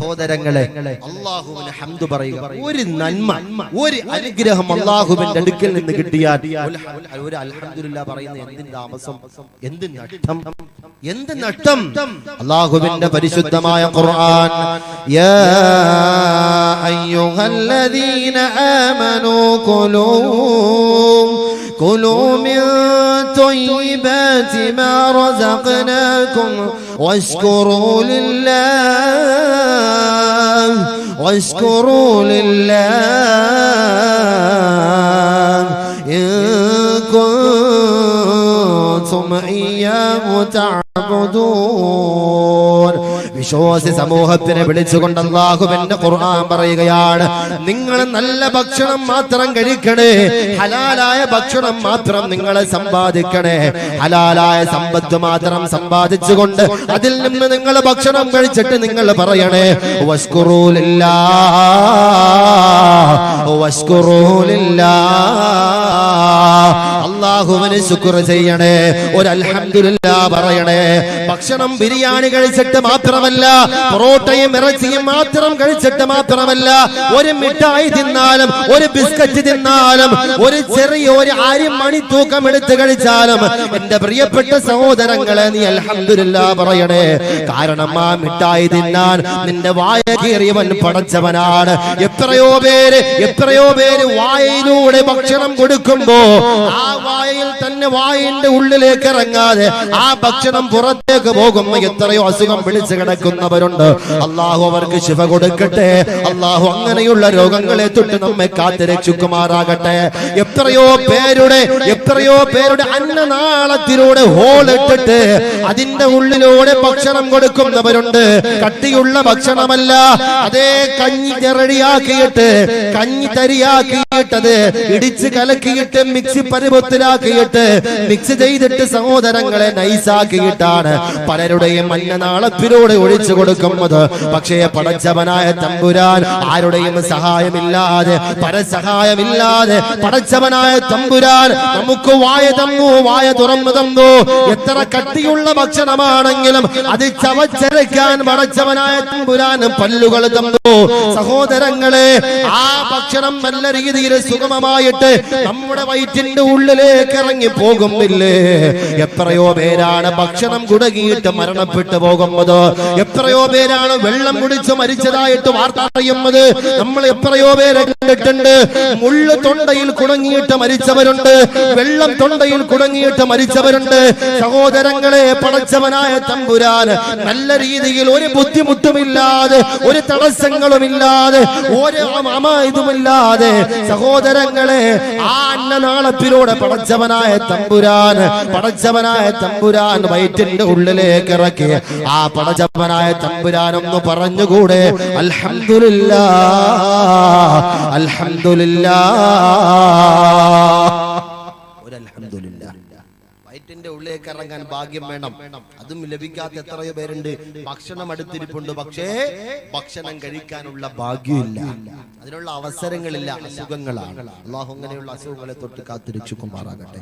സഹോദരങ്ങളെ, അല്ലാഹുവിന് ഹംദ് പറയുക. ഒരു നന്മ, ഒരു അനുഗ്രഹം അല്ലാഹുവിന്റെ അടുക്കൽ നിന്ന് കിട്ടിയാൽ ഒരു അൽഹംദുലില്ലാ പറയുന്ന എന്തിന്റെ താമസം, എന്ത് നഷ്ടം, എന്ത് നഷ്ടം. അല്ലാഹുവിന്റെ പരിശുദ്ധമായ ഖുർആൻ, യാ അയ്യുഹല്ലദീന ആമനൂ കുലൂ മിൻ ത്വയ്യിബാതി മാ റസഖ്നാകും വഷ്കുറൂ ലില്ലാഹ് ഇൻ കുൻതും ഇയ്യാഹു തഅബുദൂൻ. വിശ്വാസി സമൂഹത്തിനെ വിളിച്ചുകൊണ്ട് അല്ലാഹുവിന്റെ ഖുർആൻ പറയുകയാണ്, നിങ്ങൾ നല്ല ഭക്ഷണം മാത്രം കഴിക്കണേ, ഹലാലായ ഭക്ഷണം മാത്രം നിങ്ങൾ സമ്പാദിക്കണേ, ഹലാലായ സമ്പത്ത് മാത്രം സമ്പാദിച്ചുകൊണ്ട് അതിൽ നിന്ന് നിങ്ങൾ ഭക്ഷണം കഴിച്ചിട്ട് നിങ്ങൾ പറയണേ വഷ്കുറൂ ലില്ലാഹ് വഷ്കുറൂ ലില്ലാഹ്. അല്ലാഹുവിന് ശുക്ർ ചെയ്യണേ, ഒരു അൽഹംദുലില്ലാ പറയണേ. ഭക്ഷണം ബിരിയാണി കഴിച്ചിട്ട് മാത്രമല്ല, പൊറോട്ടയും ഇറച്ചിയും മാത്രം കഴിച്ചിട്ട് മാത്രമല്ല, ഒരു മിഠായി തിന്നാലും ഒരു ബിസ്ക്കറ്റ് തിന്നാലും ഒരു ചെറിയ ഒരു അരിമണി തൂക്കം എടുത്ത് കഴിച്ചാലും എന്റെ പ്രിയപ്പെട്ട സഹോദരങ്ങളെ നീ അൽഹംദുലില്ലാ പറയണേ. കാരണം ആ മിഠായി തിന്നാൻ നിന്റെ വായ കീറിയവൻ പടച്ചവനാണ്. എത്രയോ പേര് വായയിലൂടെ ഭക്ഷണം കൊടുക്കുമ്പോ ആ വായയിൽ തന്നെ വായന്റെ ഉള്ളിലേക്ക് ഇറങ്ങാതെ ആ ഭക്ഷണം പുറത്തേക്ക് പോകുമ്പോ എത്രയോ അസുഖം പിടിച്ചു കിടക്കുന്നവരുണ്ട്. അല്ലാഹു അവർക്ക് ശിഫ കൊടുക്കട്ടെ. അല്ലാഹു അങ്ങനെയുള്ള രോഗങ്ങളെ തൊട്ട് നമ്മെ കാത്ത് രക്ഷിക്കുമാറാകട്ടെ. എത്രയോ പേരുടെ അന്നനാളത്തിലൂടെ ഹോളിട്ടിട്ട് അതിന്റെ ഉള്ളിലൂടെ ഭക്ഷണം കൊടുക്കുന്നവരുണ്ട്. കട്ടിയുള്ള ഭക്ഷണമല്ല, അതേ കഞ്ഞി തരിയാക്കിയിട്ടത് ഇടിച്ച് കലക്കിയിട്ട് മിക്സി പരുവത്തിലാക്കിയിട്ട് മിക്സ് ചെയ്തിട്ട് സഹോദരങ്ങളെ നൈസാക്കിയിട്ടാണ് പലരുടെയും അന്നനാളത്തിലൂടെ ഒഴിച്ചു കൊടുക്കുന്നത്. പക്ഷേ പടച്ചവനായ തമ്പുരാൻ ആരുടെയും സഹായമില്ലാതെ, പരസഹായമില്ലാതെ പടച്ചവനായ തമ്പുരാൻ നമുക്ക് വായ തന്നു, വായ തുറന്നു തന്നു. എത്ര കട്ടിയുള്ള ഭക്ഷണമാണെങ്കിലും അത് ചവച്ചരയ്ക്കാൻ പടച്ചവനായ തമ്പുരാൻ പല്ലുകൾ തന്നു. സഹോദരങ്ങളെ, ആ ഭക്ഷണം നല്ല രീതിയിൽ സുഗമമായിട്ട് നമ്മുടെ വയറ്റിന്റെ ഉള്ളിലേക്ക് ഇറങ്ങി പോകുന്നില്ലേ? എത്രയോ പേരാണ് ഭക്ഷണം കുടങ്ങിയിട്ട് മരണപ്പെട്ടു പോകുന്നത്. എത്രയോ പേരാണ് വെള്ളം കുടിച്ച് മരിച്ചതായിട്ട് വാർത്ത അറിയുന്നത്. നമ്മൾ എത്രയോ പേരെ കണ്ടിട്ടുണ്ട്. മുള്ളു തൊണ്ടയിൽ കുടുങ്ങിയിട്ട് മരിച്ചവരുണ്ട്, വെള്ളം തൊണ്ടയിൽ കുടുങ്ങിയിട്ട് മരിച്ചവരുണ്ട്. സഹോദരങ്ങളെ, പടച്ചവനായ തമ്പുരാൻ നല്ല രീതിയിൽ ഒരു ബുദ്ധിമുട്ടുമില്ലാതെ, ഒരു തടസ്സങ്ങളുമില്ലാതെ, ഒരു ഇതുമില്ലാതെ സഹോദരങ്ങളെ ആ അന്നനാളത്തിലൂടെ പടച്ചവനായ തമ്പുരാൻ വയറ്റിന്റെ ഉള്ളിലേക്ക് ഇറക്കി. ആ പടച്ചവനായ തമ്പുരാൻ ഒന്ന് പറഞ്ഞുകൂടെ, അൽഹംദുലില്ലാഹ് അൽഹംദുലില്ലാഹ്, ഒരു അൽഹംദുലില്ലാഹ്. വയറ്റിന്റെ ഉള്ളിലേക്ക് ഇറങ്ങാൻ ഭാഗ്യം വേണം. അതും ലഭിക്കാത്ത എത്രയോ പേരുണ്ട്. ഭക്ഷണം അടുത്തിരിപ്പുണ്ട്, പക്ഷേ ഭക്ഷണം കഴിക്കാനുള്ള ഭാഗ്യമില്ല, അതിനുള്ള അവസരങ്ങളില്ല. അസുഖങ്ങളാണ്. അല്ലാഹു അങ്ങനെയുള്ള അസുഖങ്ങളെ തൊട്ട് കാത്തിരക്ഷിക്കുമാറാകട്ടെ.